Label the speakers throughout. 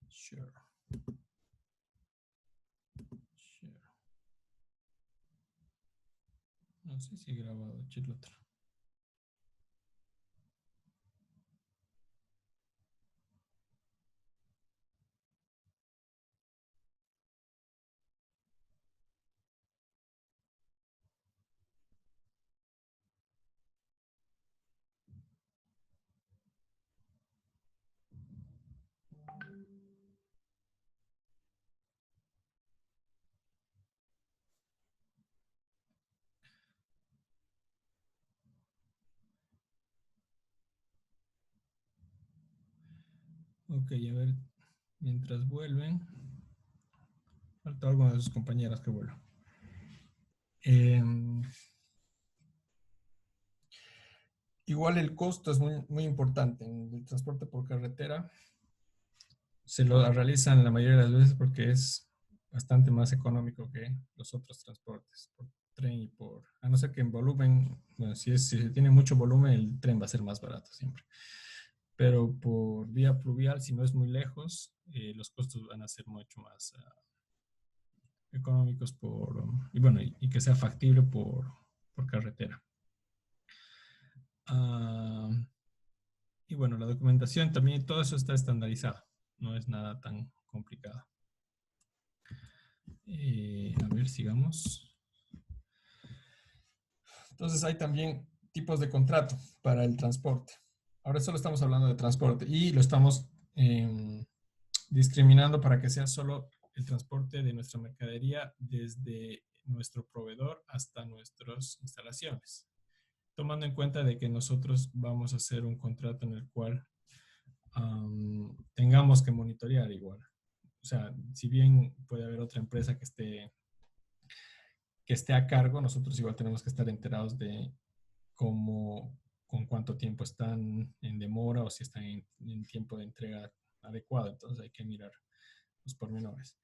Speaker 1: Share. No sé si he grabado el otro. Ok, a ver, mientras vuelven, falta alguna de sus compañeras que vuelvan. Igual el costo es muy importante. En el transporte por carretera se lo realizan la mayoría de las veces porque es bastante más económico que los otros transportes, por tren y por... A no ser que en volumen, bueno, si se tiene mucho volumen, el tren va a ser más barato siempre. Pero por vía pluvial, si no es muy lejos, los costos van a ser mucho más económicos y bueno, y que sea factible por carretera. Y bueno, la documentación también, todo eso está estandarizado, no es nada tan complicado. A ver, sigamos. Entonces hay también tipos de contrato para el transporte. Ahora solo estamos hablando de transporte y lo estamos discriminando para que sea solo el transporte de nuestra mercadería desde nuestro proveedor hasta nuestras instalaciones, tomando en cuenta de que nosotros vamos a hacer un contrato en el cual tengamos que monitorear igual. O sea, si bien puede haber otra empresa que esté a cargo, nosotros igual tenemos que estar enterados de cómo, con cuánto tiempo están en demora o si están en tiempo de entrega adecuado. Entonces hay que mirar los pormenores.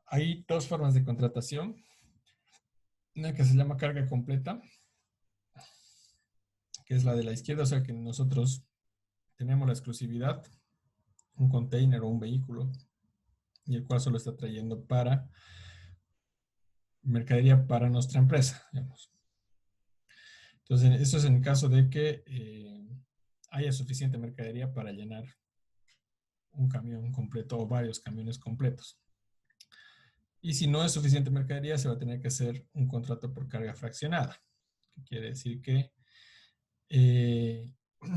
Speaker 1: Hay dos formas de contratación. Una que se llama carga completa, que es la de la izquierda, o sea que nosotros tenemos la exclusividad, un container o un vehículo, y el cual solo está trayendo para mercadería para nuestra empresa, digamos. Entonces, eso es en caso de que haya suficiente mercadería para llenar un camión completo o varios camiones completos. Y si no es suficiente mercadería, se va a tener que hacer un contrato por carga fraccionada, que quiere decir que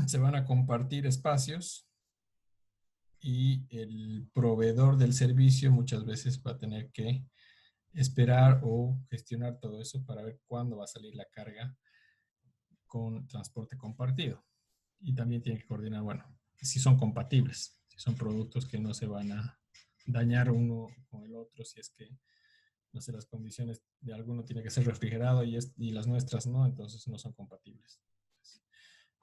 Speaker 1: se van a compartir espacios y el proveedor del servicio muchas veces va a tener que esperar o gestionar todo eso para ver cuándo va a salir la carga con transporte compartido. Y también tiene que coordinar, bueno, si son compatibles, si son productos que no se van a dañar uno con el otro, si es que, no sé, las condiciones de alguno tiene que ser refrigerado y las nuestras no, entonces no son compatibles.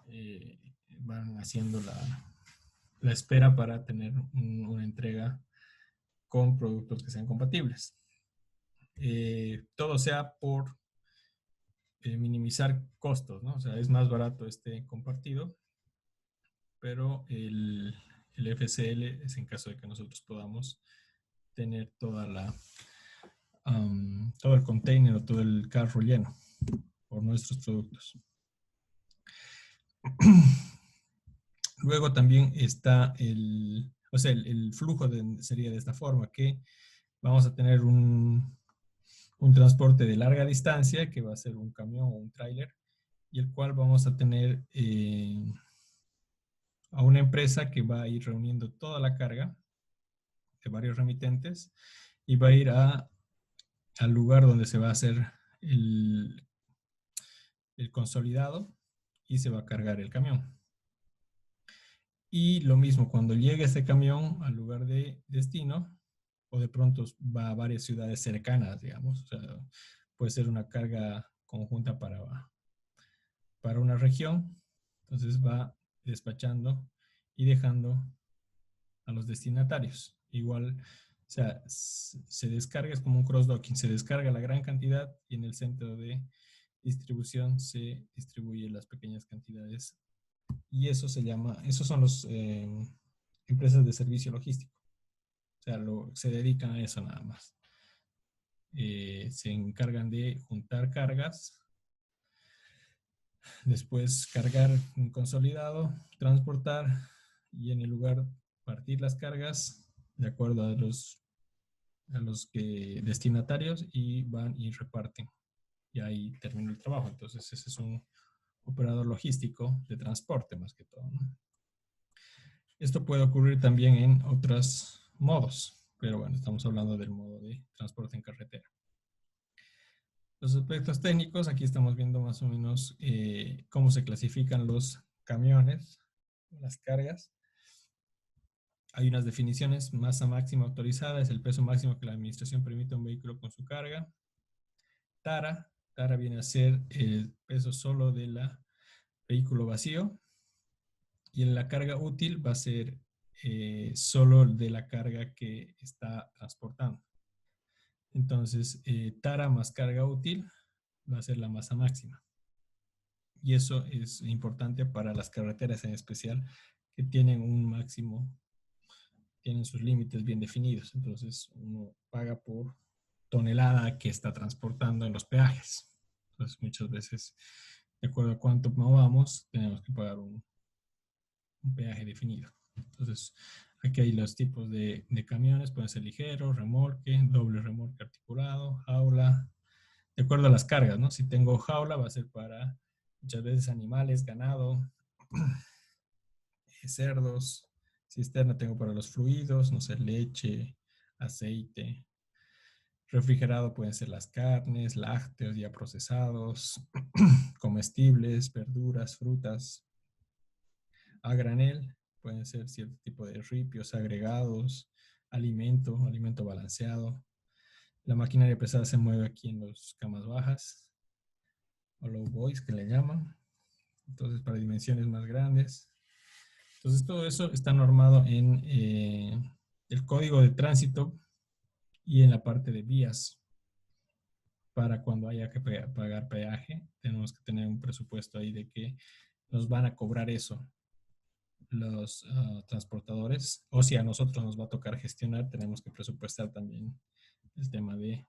Speaker 1: Entonces, van haciendo la espera para tener una entrega con productos que sean compatibles. Todo sea por minimizar costos, ¿no? O sea, es más barato este compartido, pero el FCL es en caso de que nosotros podamos tener todo el container o todo el carro lleno por nuestros productos. Luego también está o sea, el flujo sería de esta forma, que vamos a tener un transporte de larga distancia, que va a ser un camión o un tráiler, y el cual vamos a tener a una empresa que va a ir reuniendo toda la carga de varios remitentes y va a ir al lugar donde se va a hacer el consolidado y se va a cargar el camión. Y lo mismo, cuando llegue este camión al lugar de destino, o de pronto va a varias ciudades cercanas, digamos, o sea, puede ser una carga conjunta para una región, entonces va despachando y dejando a los destinatarios. Igual, o sea, se descarga, es como un cross-docking, se descarga la gran cantidad y en el centro de distribución se distribuye las pequeñas cantidades Y eso se llama, esos son los empresas de servicio logístico. O sea, se dedican a eso nada más. Se encargan de juntar cargas, después cargar un consolidado, transportar y en el lugar partir las cargas de acuerdo a los que, destinatarios y van y reparten. Y ahí termina el trabajo. Entonces ese es un operador logístico de transporte más que todo, ¿no? Esto puede ocurrir también en otros modos, pero bueno, estamos hablando del modo de transporte en carretera. Los aspectos técnicos, aquí estamos viendo más o menos cómo se clasifican los camiones, las cargas. Hay unas definiciones: masa máxima autorizada es el peso máximo que la administración permite a un vehículo con su carga. Tara, Tara viene a ser el peso solo del vehículo vacío. Y en la carga útil va a ser solo de la carga que está transportando. Entonces, tara más carga útil va a ser la masa máxima. Y eso es importante para las carreteras en especial, que tienen un máximo, tienen sus límites bien definidos. Entonces, uno paga por tonelada que está transportando en los peajes. Entonces, muchas veces, de acuerdo a cuánto movamos, tenemos que pagar un peaje definido. Entonces, aquí hay los tipos de camiones, pueden ser ligeros, remolque, doble remolque articulado, jaula, de acuerdo a las cargas, ¿no? Si tengo jaula, va a ser para muchas veces animales, ganado, cerdos. Cisterna tengo para los fluidos, no sé, leche, aceite. Refrigerado pueden ser las carnes, lácteos ya procesados, comestibles, verduras, frutas. A granel pueden ser cierto tipo de ripios, agregados, alimento balanceado. La maquinaria pesada se mueve aquí en las camas bajas, o low boys que le llaman. Entonces, para dimensiones más grandes. Entonces, todo eso está normado en el código de tránsito y en la parte de vías. Para cuando haya que pagar peaje, tenemos que tener un presupuesto ahí de que nos van a cobrar eso los transportadores, o si a nosotros nos va a tocar gestionar, tenemos que presupuestar también el tema de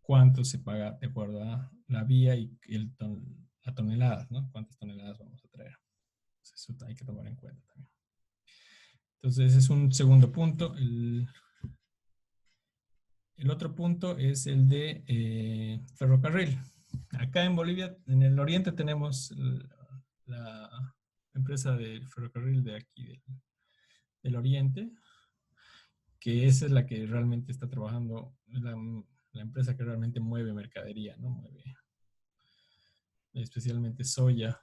Speaker 1: cuánto se paga de acuerdo a la vía y a toneladas, ¿no? Cuántas toneladas vamos a traer. Entonces, eso hay que tomar en cuenta también. Entonces, ese es un segundo punto. El otro punto es el de ferrocarril. Acá en Bolivia, en el oriente, tenemos la empresa del ferrocarril de aquí, del oriente, que esa es la que realmente está trabajando, la empresa que realmente mueve mercadería, ¿no? Mueve especialmente soya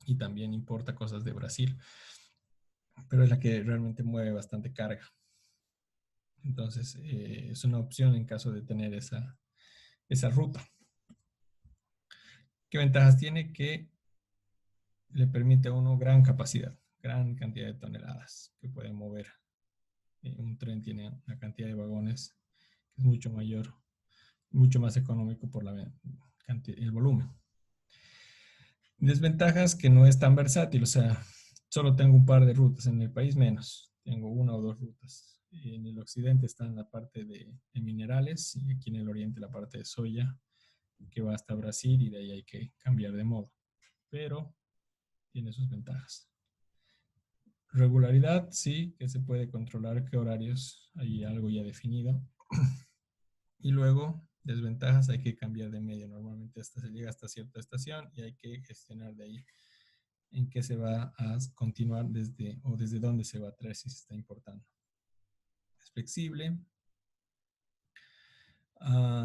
Speaker 1: y también importa cosas de Brasil, pero es la que realmente mueve bastante carga. Entonces, es una opción en caso de tener esa ruta. ¿Qué ventajas tiene? Que le permite a uno gran capacidad, gran cantidad de toneladas que puede mover. Un tren tiene una cantidad de vagones que es mucho mayor, mucho más económico por el volumen. Desventajas: que no es tan versátil, o sea, solo tengo un par de rutas, en el país menos, tengo una o dos rutas. En el occidente está en la parte de minerales y aquí en el oriente la parte de soya, que va hasta Brasil y de ahí hay que cambiar de modo, pero tiene sus ventajas. Regularidad, sí, que se puede controlar qué horarios, hay algo ya definido. Y luego, desventajas: hay que cambiar de medio. Normalmente se llega hasta cierta estación y hay que gestionar de ahí en qué se va a continuar desde dónde se va a traer si se está importando. Es flexible.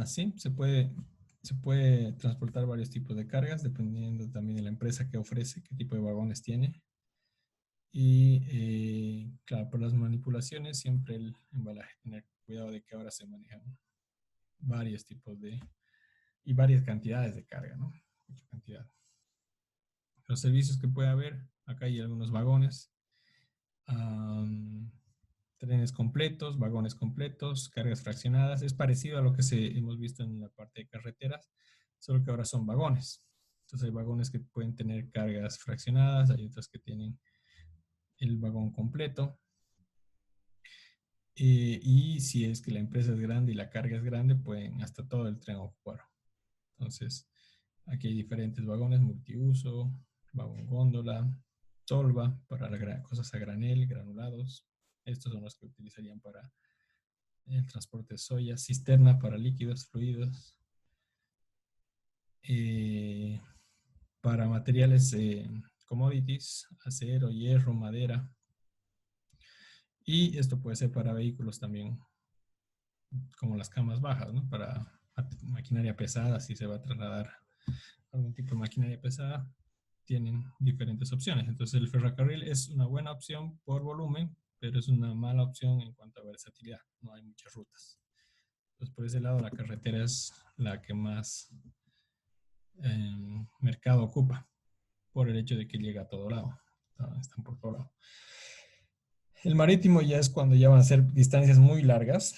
Speaker 1: Sí, se puede transportar varios tipos de cargas dependiendo también de la empresa que ofrece, qué tipo de vagones tiene. Y claro, por las manipulaciones, siempre el embalaje, tener cuidado de que ahora se manejan varios tipos y varias cantidades de carga, ¿no? Mucha cantidad. Los servicios que puede haber: acá hay algunos vagones, trenes completos, vagones completos, cargas fraccionadas. Es parecido a lo que hemos visto en la parte de carreteras, solo que ahora son vagones. Entonces hay vagones que pueden tener cargas fraccionadas, hay otros que tienen el vagón completo. Y si es que la empresa es grande y la carga es grande, pueden hasta todo el tren ocupar. Entonces, aquí hay diferentes vagones multiuso, vagón góndola, tolva para cosas a granel, granulados. Estos son los que utilizarían para el transporte de soya, cisterna para líquidos, fluidos, eh, para materiales commodities, acero, hierro, madera. Y esto puede ser para vehículos también, como las camas bajas, ¿no? Para maquinaria pesada, si se va a trasladar algún tipo de maquinaria pesada, tienen diferentes opciones. Entonces el ferrocarril es una buena opción por volumen, pero es una mala opción en cuanto a versatilidad. No hay muchas rutas. Entonces por ese lado la carretera es la que más mercado ocupa, por el hecho de que llega a todo lado. Están por todo lado. El marítimo ya es cuando ya van a ser distancias muy largas,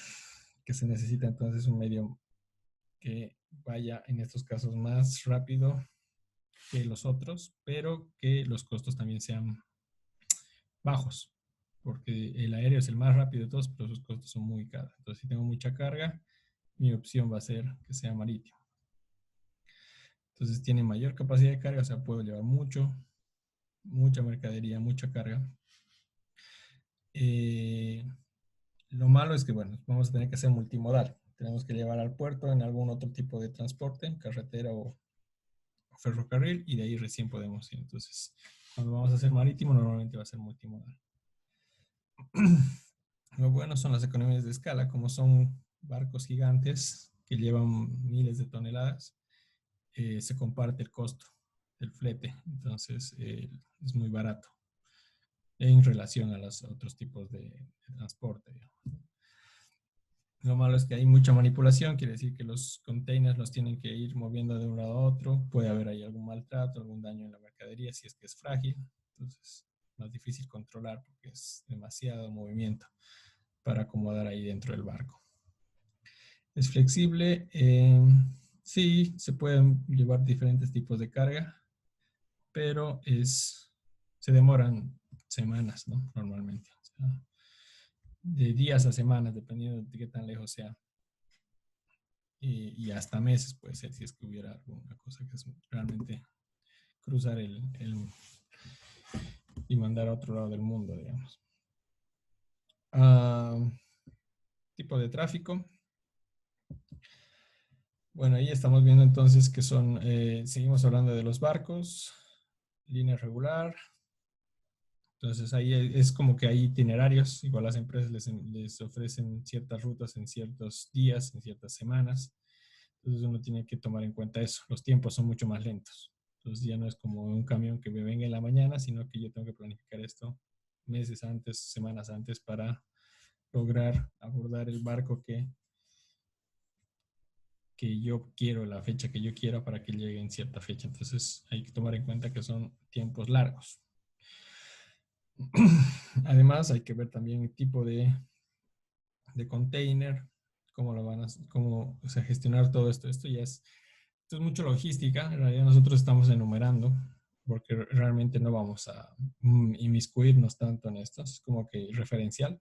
Speaker 1: que se necesita entonces un medio que vaya en estos casos más rápido que los otros, pero que los costos también sean bajos, porque el aéreo es el más rápido de todos, pero sus costos son muy caros. Entonces, si tengo mucha carga, mi opción va a ser que sea marítimo. Entonces, tiene mayor capacidad de carga, o sea, puedo llevar mucha mercadería, mucha carga. Lo malo es que, bueno, vamos a tener que hacer multimodal. Tenemos que llevar al puerto en algún otro tipo de transporte, carretera o ferrocarril, y de ahí recién podemos ir. Entonces, cuando vamos a hacer marítimo, normalmente va a ser multimodal. Lo bueno son las economías de escala, como son barcos gigantes que llevan miles de toneladas, se comparte el costo del flete, entonces es muy barato en relación a los otros tipos de transporte, digamos. Lo malo es que hay mucha manipulación, quiere decir que los containers los tienen que ir moviendo de un lado a otro, puede haber ahí algún maltrato, algún daño en la mercadería si es que es frágil, entonces es más difícil controlar porque es demasiado movimiento para acomodar ahí dentro del barco. Es flexible, sí, se pueden llevar diferentes tipos de carga, pero se demoran semanas, ¿no? Normalmente. O sea, de días a semanas, dependiendo de qué tan lejos sea. Y hasta meses puede ser si es que hubiera alguna cosa que es realmente cruzar y mandar a otro lado del mundo, digamos. Ah, tipo de tráfico. Bueno, ahí estamos viendo entonces que son, seguimos hablando de los barcos, línea regular. Entonces ahí es como que hay itinerarios, igual las empresas les ofrecen ciertas rutas en ciertos días, en ciertas semanas. Entonces uno tiene que tomar en cuenta eso. Los tiempos son mucho más lentos. Entonces ya no es como un camión que me venga en la mañana, sino que yo tengo que planificar esto meses antes, semanas antes para lograr abordar el barco que yo quiero, la fecha que yo quiero para que llegue en cierta fecha. Entonces hay que tomar en cuenta que son tiempos largos. Además hay que ver también el tipo de container, cómo lo van a, cómo, o sea, gestionar todo esto. Esto es mucho logística. En realidad nosotros estamos enumerando porque realmente no vamos a inmiscuirnos tanto en esto. Es como que referencial.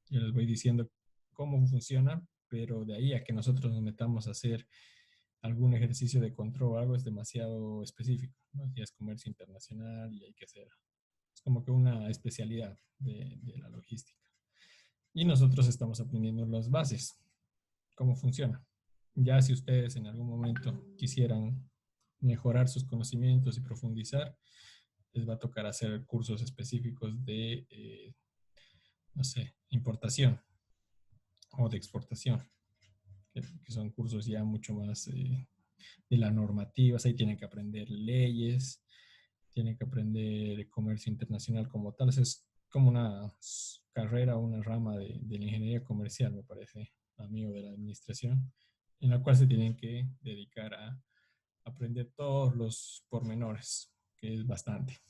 Speaker 1: Yo les voy diciendo cómo funciona, pero de ahí a que nosotros nos metamos a hacer algún ejercicio de control o algo es demasiado específico, ¿no? Ya es comercio internacional y hay que hacer, es como que una especialidad de la logística. Y nosotros estamos aprendiendo las bases, cómo funciona. Ya si ustedes en algún momento quisieran mejorar sus conocimientos y profundizar, les va a tocar hacer cursos específicos de, no sé, importación o de exportación, que son cursos ya mucho más de la normativa. Ahí tienen que aprender leyes, tienen que aprender comercio internacional como tal. Es como una carrera o una rama de la ingeniería comercial, me parece, amigo de la administración, en la cual se tienen que dedicar a aprender todos los pormenores, que es bastante.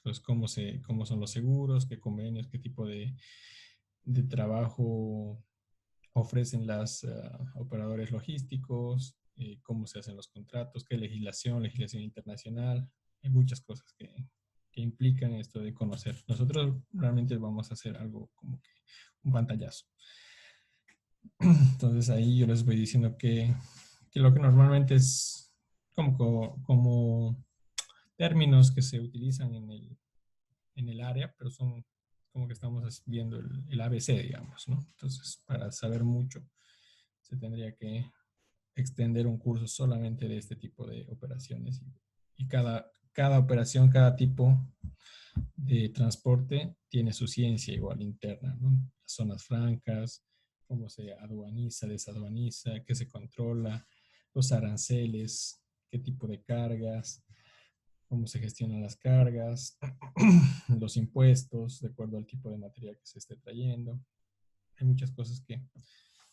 Speaker 1: Pues cómo son los seguros, qué convenios, qué tipo de trabajo ofrecen las operadores logísticos, cómo se hacen los contratos, qué legislación internacional. Hay muchas cosas que implican esto de conocer. Nosotros realmente vamos a hacer algo como que un pantallazo. Entonces ahí yo les voy diciendo que lo que normalmente es como términos que se utilizan en el área, pero son como que estamos viendo el ABC, digamos, ¿no? Entonces, para saber mucho, se tendría que extender un curso solamente de este tipo de operaciones y cada operación, cada tipo de transporte tiene su ciencia igual interna, ¿no? Las zonas francas, cómo se aduaniza, desaduaniza, qué se controla, los aranceles, qué tipo de cargas, cómo se gestionan las cargas, los impuestos, de acuerdo al tipo de material que se esté trayendo. Hay muchas cosas que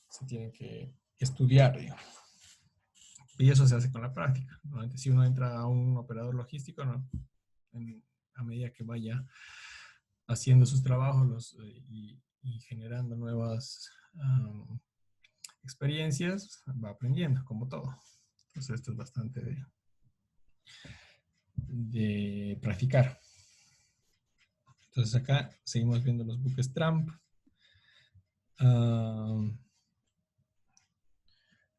Speaker 1: se tienen que estudiar, digamos. Y eso se hace con la práctica. Normalmente, si uno entra a un operador logístico, ¿no? A medida que vaya haciendo sus trabajos y generando nuevas experiencias, va aprendiendo, como todo. Entonces, esto es bastante de practicar. Entonces, acá seguimos viendo los buques Trump.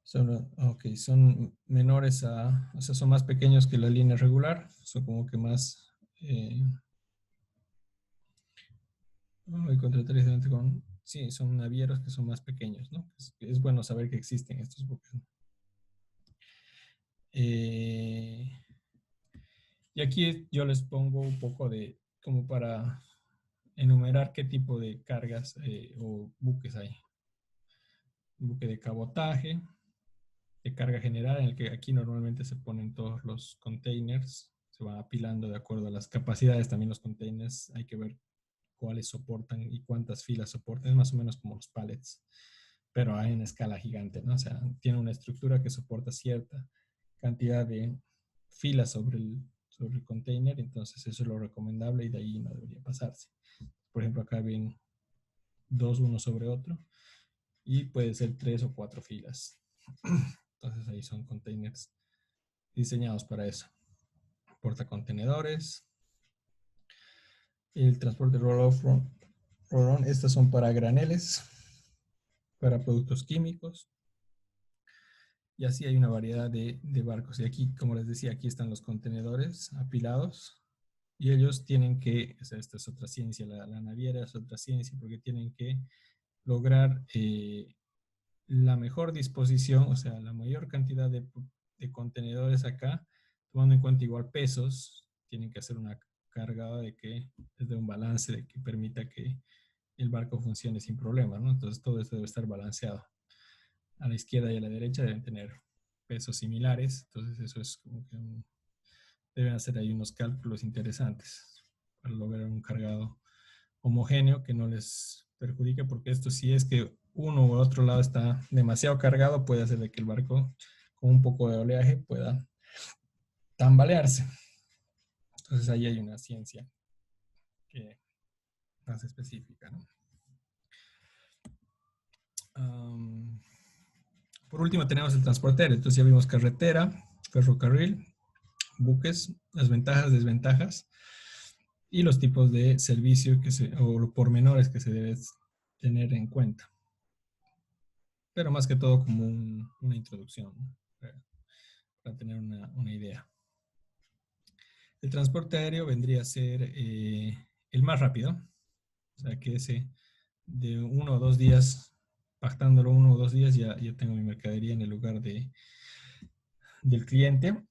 Speaker 1: Son menores o sea, son más pequeños que la línea regular, son como que más, sí, son navieros que son más pequeños, ¿no? Es bueno saber que existen estos buques, ¿no? Y aquí yo les pongo un poco como para enumerar qué tipo de cargas o buques hay. Un buque de cabotaje, de carga general, en el que aquí normalmente se ponen todos los containers, se van apilando de acuerdo a las capacidades también los containers, hay que ver cuáles soportan y cuántas filas soportan, es más o menos como los pallets, pero hay una escala gigante, ¿no? O sea, tiene una estructura que soporta cierta cantidad de filas sobre el container, entonces eso es lo recomendable y de ahí no debería pasarse. Por ejemplo, acá ven dos uno sobre otro y puede ser 3 o 4 filas. Entonces ahí son containers diseñados para eso. Portacontenedores, el transporte roll-off, roll-on, estas son para graneles, para productos químicos, y así hay una variedad de barcos. Y aquí, como les decía, aquí están los contenedores apilados, y ellos tienen que, o sea, esta es otra ciencia, la naviera es otra ciencia, porque tienen que lograr la mejor disposición, o sea, la mayor cantidad de contenedores acá, tomando en cuenta igual pesos, tienen que hacer una cargada de un balance de que permita que el barco funcione sin problemas, ¿no? Entonces todo esto debe estar balanceado. A la izquierda y a la derecha deben tener pesos similares, entonces eso es como que deben hacer ahí unos cálculos interesantes para lograr un cargado homogéneo que no les perjudique, porque esto si es que uno u otro lado está demasiado cargado, puede hacer de que el barco con un poco de oleaje pueda tambalearse. Entonces ahí hay una ciencia que más específica, ¿no? Por último tenemos el transporte aéreo. Entonces ya vimos carretera, ferrocarril, buques, las ventajas, desventajas y los tipos de servicio o los pormenores que se deben tener en cuenta. Pero más que todo como una introducción, ¿no? Para tener una idea. El transporte aéreo vendría a ser el más rápido, o sea que ese de 1 o 2 días, pactándolo 1 o 2 días, ya tengo mi mercadería en el lugar del cliente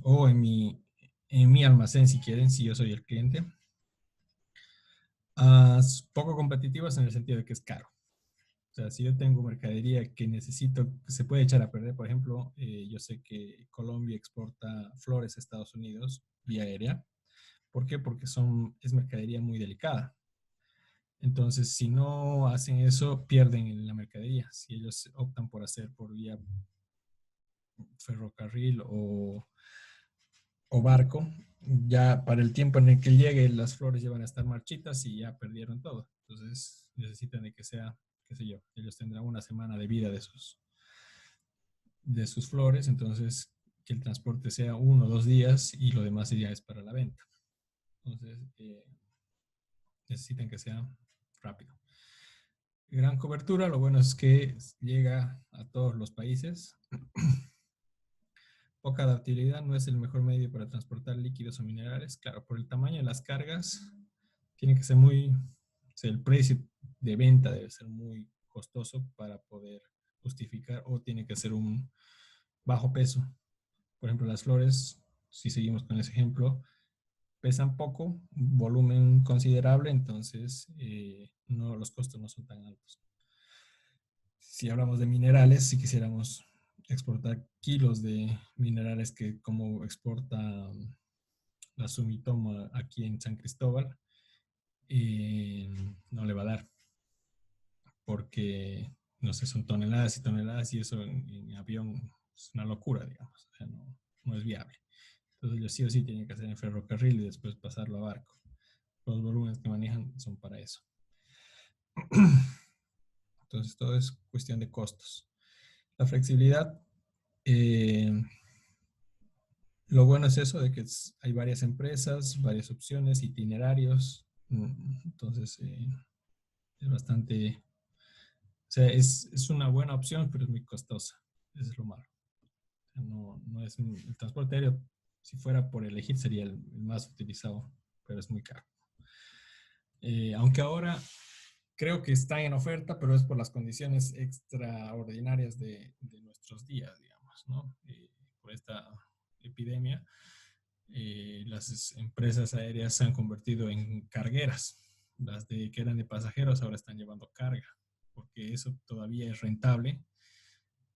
Speaker 1: o en mi almacén si quieren, si yo soy el cliente. Poco competitivas en el sentido de que es caro. O sea, si yo tengo mercadería que necesito, que se puede echar a perder, por ejemplo, yo sé que Colombia exporta flores a Estados Unidos vía aérea. ¿Por qué? Porque es mercadería muy delicada. Entonces, si no hacen eso, pierden la mercadería. Si ellos optan por hacer por vía ferrocarril o barco, ya para el tiempo en el que llegue, las flores ya van a estar marchitas y ya perdieron todo. Entonces, necesitan de que sea, qué sé yo, ellos tendrán una semana de vida de sus flores, entonces que el transporte sea 1 o 2 días y lo demás ya es para la venta. Entonces, necesitan que sea rápido. Gran cobertura, lo bueno es que llega a todos los países. Poca adaptabilidad, no es el mejor medio para transportar líquidos o minerales. Claro, por el tamaño de las cargas, tiene que ser muy, o sea, el precio de venta debe ser muy costoso para poder justificar, o tiene que ser un bajo peso. Por ejemplo, las flores, si seguimos con ese ejemplo, pesan poco, volumen considerable, entonces no, los costos no son tan altos. Si hablamos de minerales, si quisiéramos exportar kilos de minerales que como exporta la Sumitomo aquí en San Cristóbal, no le va a dar, porque, no sé, son toneladas y toneladas y eso en avión es una locura, digamos, o sea, no, no es viable. Entonces ellos sí o sí tienen que hacer en ferrocarril y después pasarlo a barco. Los volúmenes que manejan son para eso. Entonces todo es cuestión de costos. La flexibilidad, eh, lo bueno es eso de que hay varias empresas, varias opciones, itinerarios. Entonces es bastante, o sea, es una buena opción, pero es muy costosa. Eso es lo malo. O sea, no es el transporte aéreo, si fuera por elegir, sería el más utilizado, pero es muy caro. Aunque ahora creo que está en oferta, pero es por las condiciones extraordinarias de nuestros días, digamos, ¿no? Por esta epidemia, las empresas aéreas se han convertido en cargueras. Las que eran de pasajeros ahora están llevando carga, porque eso todavía es rentable,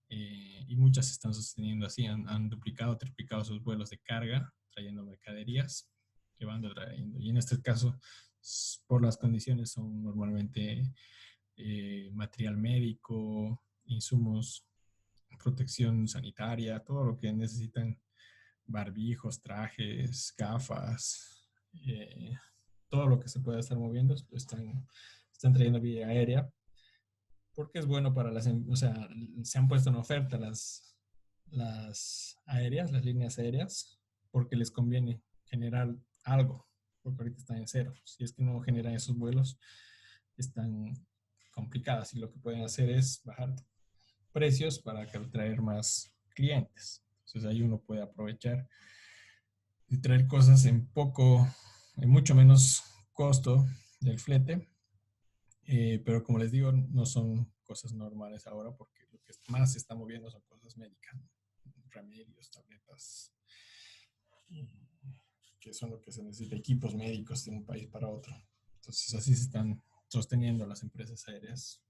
Speaker 1: y muchas se están sosteniendo así, han duplicado, triplicado sus vuelos de carga, trayendo mercaderías, llevando, trayendo. Y en este caso, por las condiciones, son normalmente material médico, insumos, protección sanitaria, todo lo que necesitan, barbijos, trajes, gafas, todo lo que se pueda estar moviendo, están trayendo vía aérea, porque es bueno para o sea, se han puesto en oferta las aéreas, las líneas aéreas, porque les conviene generar algo, porque ahorita están en cero. Si es que no generan esos vuelos, están complicadas y lo que pueden hacer es bajar precios para atraer más clientes. Entonces ahí uno puede aprovechar y traer cosas en mucho menos costo del flete, pero como les digo, no son cosas normales ahora porque lo que más se está moviendo son cosas médicas, ¿no? Remedios, tabletas, que son lo que se necesita, equipos médicos de un país para otro. Entonces así se están sosteniendo las empresas aéreas,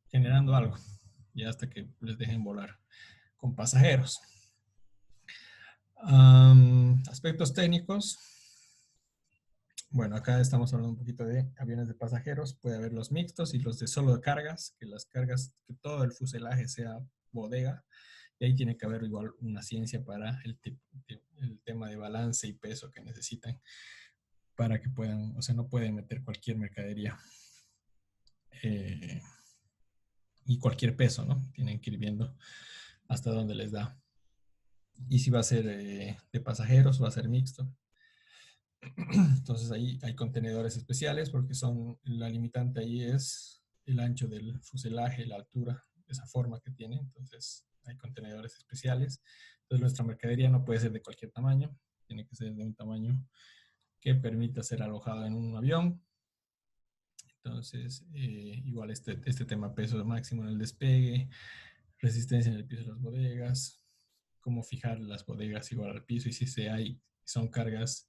Speaker 1: generando algo, ya hasta que les dejen volar con pasajeros. Aspectos técnicos. Bueno, acá estamos hablando un poquito de aviones de pasajeros. Puede haber los mixtos y los de solo de cargas, que las cargas, que todo el fuselaje sea bodega. Y ahí tiene que haber igual una ciencia para el tema de balance y peso que necesitan para que puedan, o sea, no pueden meter cualquier mercadería eh, y cualquier peso, ¿no? Tienen que ir viendo hasta dónde les da. Y si va a ser de pasajeros, va a ser mixto. Entonces ahí hay contenedores especiales porque la limitante ahí es el ancho del fuselaje, la altura, esa forma que tiene. Entonces hay contenedores especiales. Entonces nuestra mercadería no puede ser de cualquier tamaño, tiene que ser de un tamaño que permita ser alojado en un avión. Entonces, igual este tema peso máximo en el despegue, resistencia en el piso de las bodegas, cómo fijar las bodegas igual al piso, y si son cargas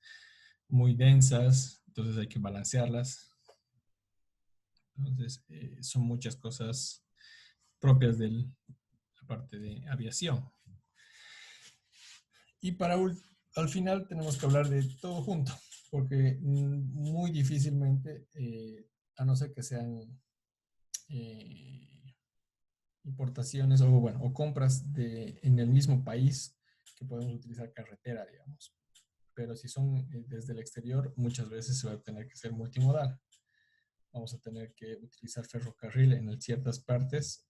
Speaker 1: muy densas, entonces hay que balancearlas. Entonces, son muchas cosas propias de la parte de aviación. Y al final tenemos que hablar de todo junto, porque muy difícilmente, a no ser que sean eh, importaciones o, bueno, o compras en el mismo país, que podemos utilizar carretera, digamos. Pero si son desde el exterior, muchas veces se va a tener que ser multimodal. Vamos a tener que utilizar ferrocarril en ciertas partes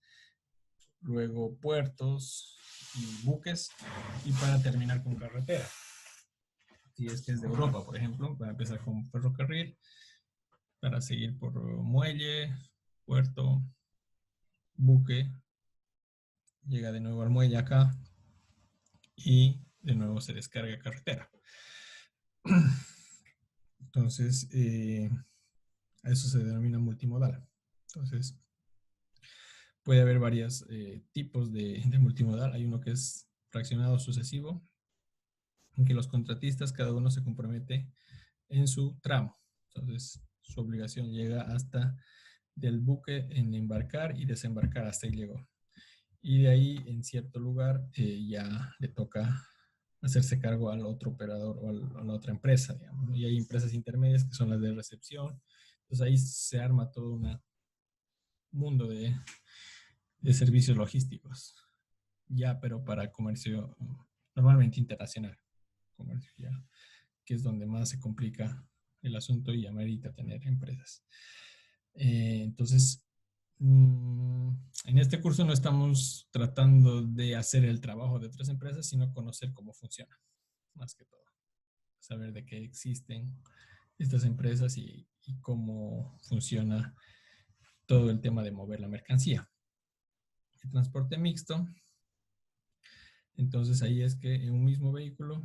Speaker 1: luego puertos y buques, y para terminar con carretera. Si es que es de Europa, por ejemplo, va a empezar con ferrocarril, para seguir por muelle, puerto, buque, llega de nuevo al muelle acá y de nuevo se descarga carretera. Entonces, a eso se denomina multimodal. Entonces, puede haber varios tipos de multimodal. Hay uno que es fraccionado sucesivo, en que los contratistas, cada uno se compromete en su tramo. Entonces, su obligación llega hasta del buque en embarcar y desembarcar, hasta ahí llegó. Y de ahí, en cierto lugar, ya le toca hacerse cargo al otro operador o a la otra empresa, digamos, ¿no? Y hay empresas intermedias que son las de recepción. Entonces ahí se arma todo un mundo de servicios logísticos, ya, pero para comercio normalmente internacional, comercio ya, que es donde más se complica el asunto y amerita tener empresas. Entonces, en este curso no estamos tratando de hacer el trabajo de otras empresas, sino conocer cómo funciona, más que todo. Saber de qué existen estas empresas y cómo funciona todo el tema de mover la mercancía. El transporte mixto, entonces ahí es que en un mismo vehículo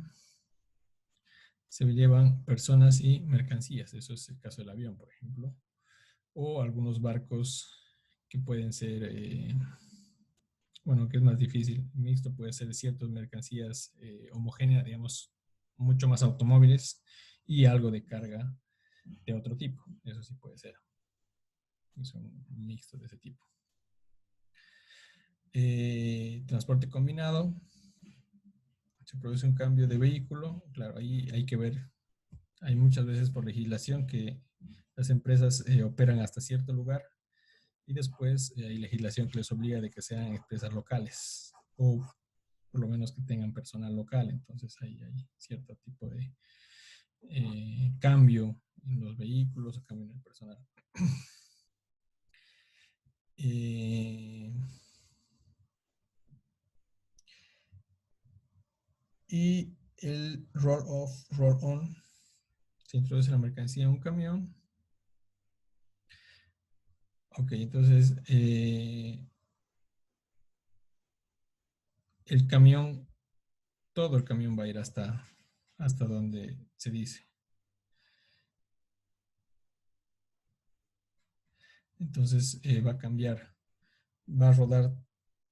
Speaker 1: se llevan personas y mercancías. Eso es el caso del avión, por ejemplo. O algunos barcos que pueden ser, bueno, que es más difícil. Mixto puede ser ciertas mercancías homogéneas, digamos, mucho más automóviles y algo de carga de otro tipo. Eso sí puede ser. Es un mixto de ese tipo. Transporte combinado. Se produce un cambio de vehículo. Claro, ahí hay que ver. Hay muchas veces por legislación que las empresas operan hasta cierto lugar y después hay legislación que les obliga de que sean empresas locales o por lo menos que tengan personal local. Entonces ahí hay cierto tipo de cambio en los vehículos o cambio en el personal. Eh, y el roll off, roll on, se introduce la mercancía en un camión. Ok, entonces el camión, todo el camión va a ir hasta donde se dice. Entonces va a cambiar, va a rodar,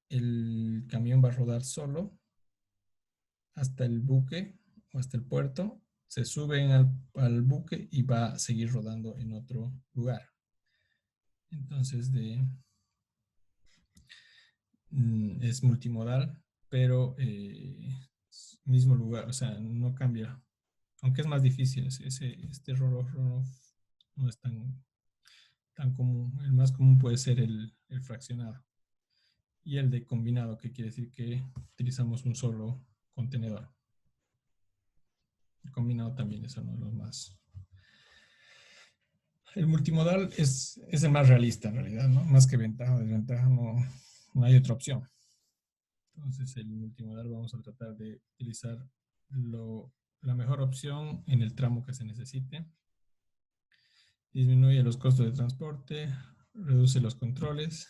Speaker 1: el camión va a rodar solo hasta el buque o hasta el puerto, se suben al buque y va a seguir rodando en otro lugar. Entonces es multimodal, pero mismo lugar, o sea, no cambia. Aunque es más difícil, este roll-off no es tan común. El más común puede ser el fraccionado. Y el de combinado, que quiere decir que utilizamos un solo contenedor. El combinado también es uno de los más. El multimodal es el más realista en realidad, ¿no? Más que ventaja o desventaja, no hay otra opción. Entonces, el multimodal vamos a tratar de utilizar la mejor opción en el tramo que se necesite. Disminuye los costos de transporte, reduce los controles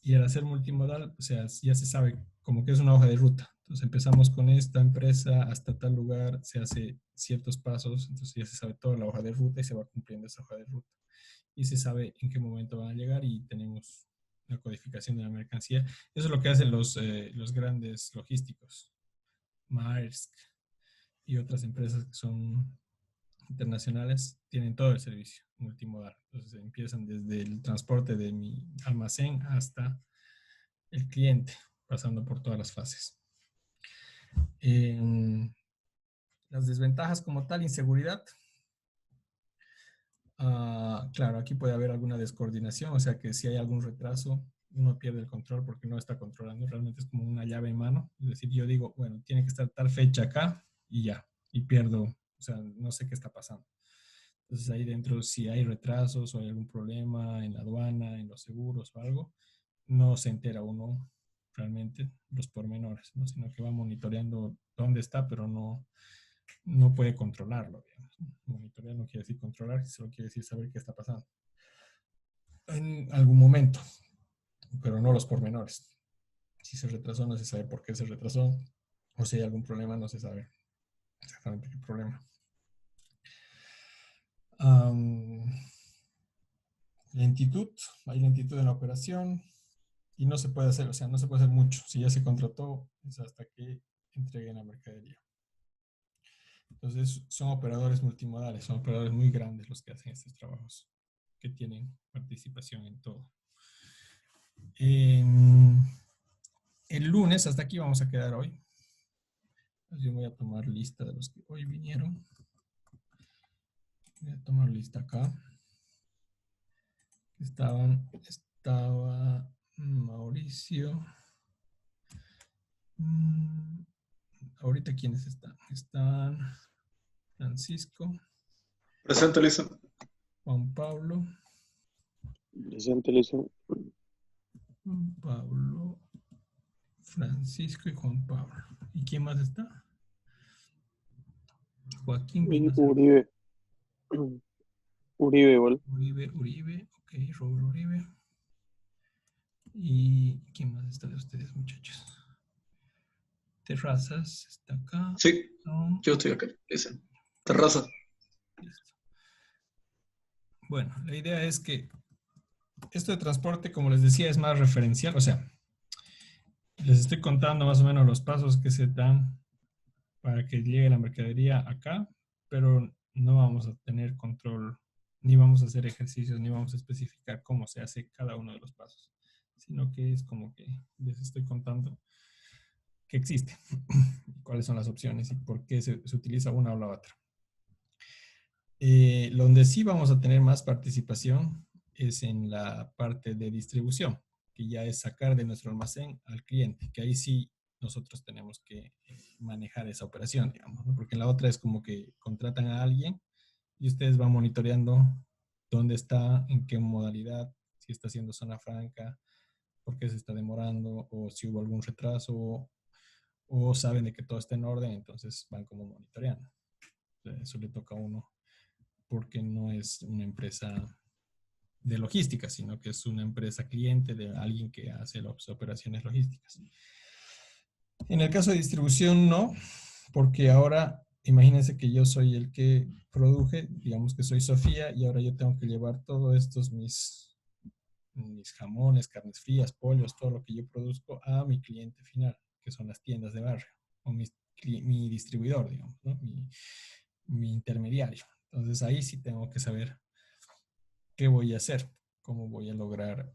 Speaker 1: y al hacer multimodal, o sea, ya se sabe como que es una hoja de ruta. Entonces empezamos con esta empresa hasta tal lugar, se hace ciertos pasos, entonces ya se sabe toda la hoja de ruta y se va cumpliendo esa hoja de ruta. Y se sabe en qué momento van a llegar y tenemos la codificación de la mercancía. Eso es lo que hacen los grandes logísticos, Maersk y otras empresas que son internacionales, tienen todo el servicio multimodal. Entonces empiezan desde el transporte de mi almacén hasta el cliente, pasando por todas las fases. Las desventajas como tal, inseguridad. Claro, aquí puede haber alguna descoordinación, o sea que si hay algún retraso, uno pierde el control porque no está controlando, realmente es como una llave en mano, es decir, yo digo, bueno, tiene que estar tal fecha acá y ya, y pierdo, o sea, no sé qué está pasando. Entonces ahí dentro, si hay retrasos o hay algún problema en la aduana, en los seguros o algo, no se entera uno realmente los pormenores, ¿no? Sino que va monitoreando dónde está, pero no puede controlarlo, digamos. Monitorear no quiere decir controlar, solo quiere decir saber qué está pasando en algún momento, pero no los pormenores. Si se retrasó, no se sabe por qué se retrasó, o si hay algún problema, no se sabe exactamente qué problema. Um, lentitud, hay lentitud en la operación y no se puede hacer, o sea, no se puede hacer mucho. Si ya se contrató, es hasta que entreguen la mercadería. Entonces, son operadores multimodales, son operadores muy grandes los que hacen estos trabajos, que tienen participación en todo. El lunes, hasta aquí vamos a quedar hoy. Yo voy a tomar lista de los que hoy vinieron. Voy a tomar lista acá. Estaba Mauricio. Ahorita, ¿quiénes están? Están Francisco,
Speaker 2: Presente, Lisa.
Speaker 1: Juan Pablo,
Speaker 3: Presente, Lisa.
Speaker 1: Francisco y Juan Pablo. ¿Y quién más está? Joaquín vino a ser.
Speaker 3: Uribe. Uribe igual.
Speaker 1: Uribe, ok, Raúl Uribe. ¿Y quién más está de ustedes, muchachos? Terrazas está acá.
Speaker 2: Sí,
Speaker 1: No.
Speaker 2: yo estoy acá, Lisa. Terraza.
Speaker 1: Listo. Bueno, la idea es que esto de transporte, como les decía, es más referencial. O sea, les estoy contando más o menos los pasos que se dan para que llegue la mercadería acá, pero no vamos a tener control, ni vamos a hacer ejercicios, ni vamos a especificar cómo se hace cada uno de los pasos, sino que es como que les estoy contando que existe, cuáles son las opciones y por qué se utiliza una o la otra. Donde sí vamos a tener más participación es en la parte de distribución, que ya es sacar de nuestro almacén al cliente, que ahí sí nosotros tenemos que manejar esa operación, digamos, ¿no? Porque la otra es como que contratan a alguien y ustedes van monitoreando dónde está, en qué modalidad, si está haciendo zona franca, por qué se está demorando, o si hubo algún retraso, o saben de que todo está en orden, entonces van como monitoreando. Eso le toca a uno porque no es una empresa de logística, sino que es una empresa cliente de alguien que hace las operaciones logísticas. En el caso de distribución, no, porque ahora imagínense que yo soy el que produje, digamos que soy Sofía, y ahora yo tengo que llevar todos estos mis jamones, carnes frías, pollos, todo lo que yo produzco a mi cliente final, que son las tiendas de barrio, o mi distribuidor, digamos, ¿no? Mi intermediario. Entonces ahí sí tengo que saber qué voy a hacer, cómo voy a lograr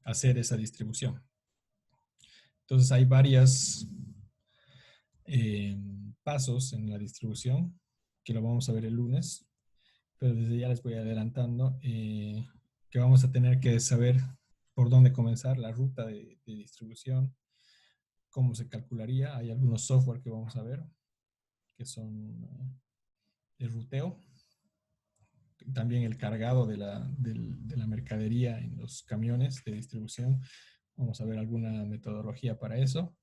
Speaker 1: hacer esa distribución. Entonces hay varios pasos en la distribución que lo vamos a ver el lunes, pero desde ya les voy adelantando que vamos a tener que saber por dónde comenzar la ruta de distribución, cómo se calcularía. Hay algunos software que vamos a ver que son de ruteo, también el cargado de la mercadería en los camiones de distribución. Vamos a ver alguna metodología para eso.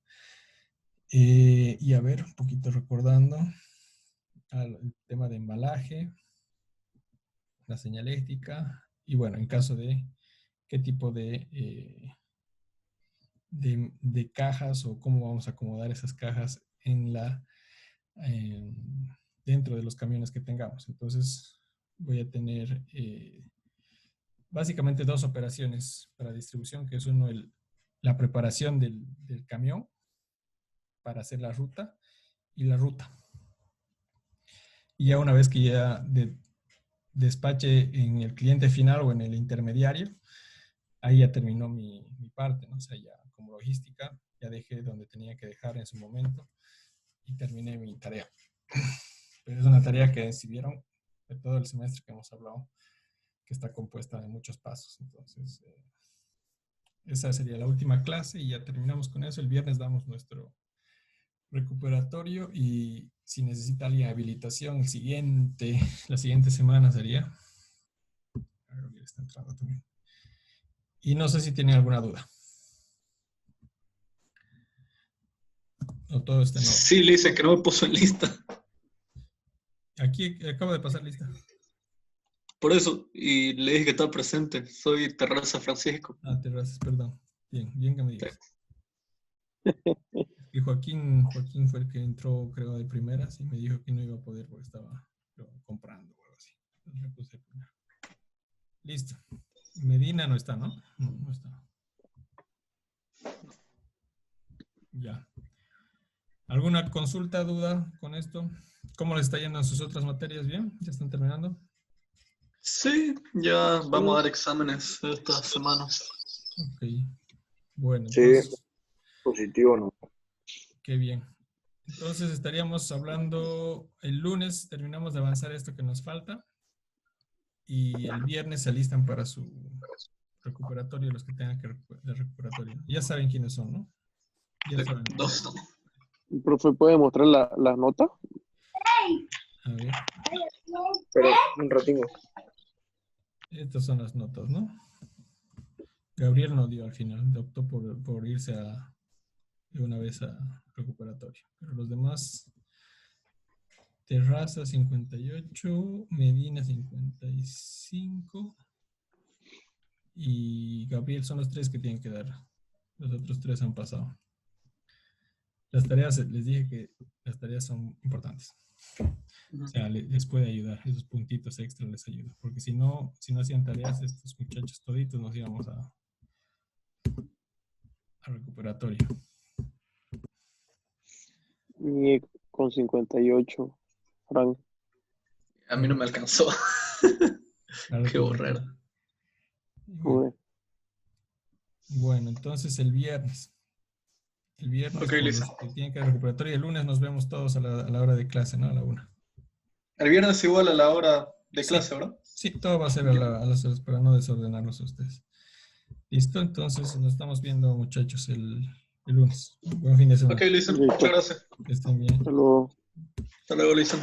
Speaker 1: Y a ver, un poquito recordando el tema de embalaje, la señalética, y bueno, en caso de qué tipo de cajas o cómo vamos a acomodar esas cajas eh, dentro de los camiones que tengamos. Entonces voy a tener básicamente dos operaciones para distribución, que es uno, la preparación del camión para hacer la ruta y la ruta. Y ya una vez que ya despache en el cliente final o en el intermediario, ahí ya terminó mi parte, ¿no? O sea, ya como logística, ya dejé donde tenía que dejar en su momento y terminé mi tarea. Pero es una tarea que, si vieron, de todo el semestre que hemos hablado, que está compuesta de muchos pasos. Entonces, esa sería la última clase y ya terminamos con eso. El viernes damos nuestro recuperatorio y si necesita alguien habilitación, la siguiente semana sería. A ver, está entrando también. Y no sé si tienen alguna duda. O todo está en orden.
Speaker 2: Sí, le dice que no me puso en lista.
Speaker 1: Aquí acabo de pasar lista.
Speaker 2: Por eso, y le dije que estaba presente. Soy Terraza Francisco.
Speaker 1: Ah, Terrazas, perdón. Bien, bien que me digas. Y Joaquín fue el que entró, creo, de primeras y me dijo que no iba a poder porque estaba comprando o algo así. Entonces me puse primero. Listo. Medina no está, ¿no? No, no está. Ya. ¿Alguna consulta, duda con esto? ¿Cómo les está yendo en sus otras materias? ¿Bien? ¿Ya están terminando?
Speaker 2: Sí, ya vamos a dar exámenes esta semana.
Speaker 1: Ok. Bueno,
Speaker 3: Sí,
Speaker 1: entonces,
Speaker 3: positivo, ¿no?
Speaker 1: qué bien. Entonces estaríamos hablando el lunes, terminamos de avanzar esto que nos falta y el viernes se alistan para su recuperatorio, los que tengan que de recuperatorio. Ya saben quiénes son, ¿no? Ya saben.
Speaker 2: Dos.
Speaker 3: ¿El profe puede mostrar las notas?
Speaker 1: A ver,
Speaker 3: Pero un ratito.
Speaker 1: estas son las notas, ¿no? Gabriel no dio al final, optó por irse de una vez a recuperatorio. Pero los demás, Terraza 58, Medina 55 y Gabriel son los tres que tienen que dar. Los otros tres han pasado. Las tareas, les dije que las tareas son importantes. O sea, les puede ayudar, esos puntitos extra les ayuda. Porque si no hacían tareas, estos muchachos toditos nos íbamos a recuperatorio.
Speaker 3: Y con 58, Frank.
Speaker 2: A mí no me alcanzó. Qué borrero.
Speaker 1: Bueno, entonces el viernes. El viernes
Speaker 2: Ok,
Speaker 1: con
Speaker 2: listo.
Speaker 1: los que tienen que ir a recuperatorio. El lunes nos vemos todos a la hora de clase, ¿no? A la 1.
Speaker 2: El viernes igual a la hora de
Speaker 1: Sí.
Speaker 2: clase, ¿verdad?
Speaker 1: Sí, todo va a ser a las horas para no desordenarnos a ustedes. ¿Listo? Entonces nos estamos viendo, muchachos, el lunes. Buen fin de semana.
Speaker 2: Ok, listo. Muchas gracias.
Speaker 1: Que estén bien.
Speaker 3: Hasta luego.
Speaker 2: Hasta luego, listo.